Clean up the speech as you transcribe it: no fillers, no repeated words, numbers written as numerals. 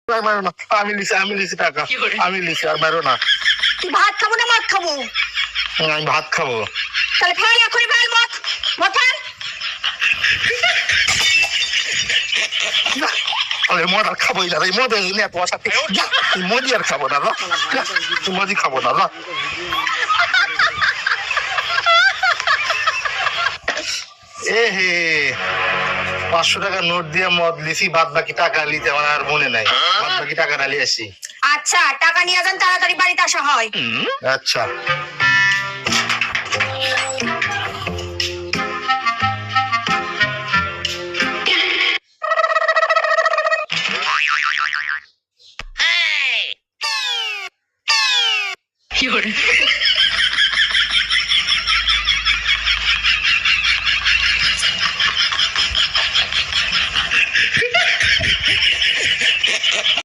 মারো না, আমি লিছি টাকা, আমি লিছি, আর মারো না। তুই ভাত খাবো না মদ খাবো? আমি ভাত খাবো। তাহলে ফেল, এখনই ফেল মদ, মদ ফেল। আরে মদ আর খাবোই না, মদ এত আশা, মদি আর খাবো না, মদি খাবো না। এ হে, 500 টাকা নোট দিয়ে মদ লিছি, বাদ বাকি টাকা নিতে আমার আর মনে নাই, বাদ বাকি টাকা নিয়ে আসি। আচ্ছা, টাকা নিয়ে যান, তাড়াতাড়ি বাড়িতে আসা হয়। আচ্ছা।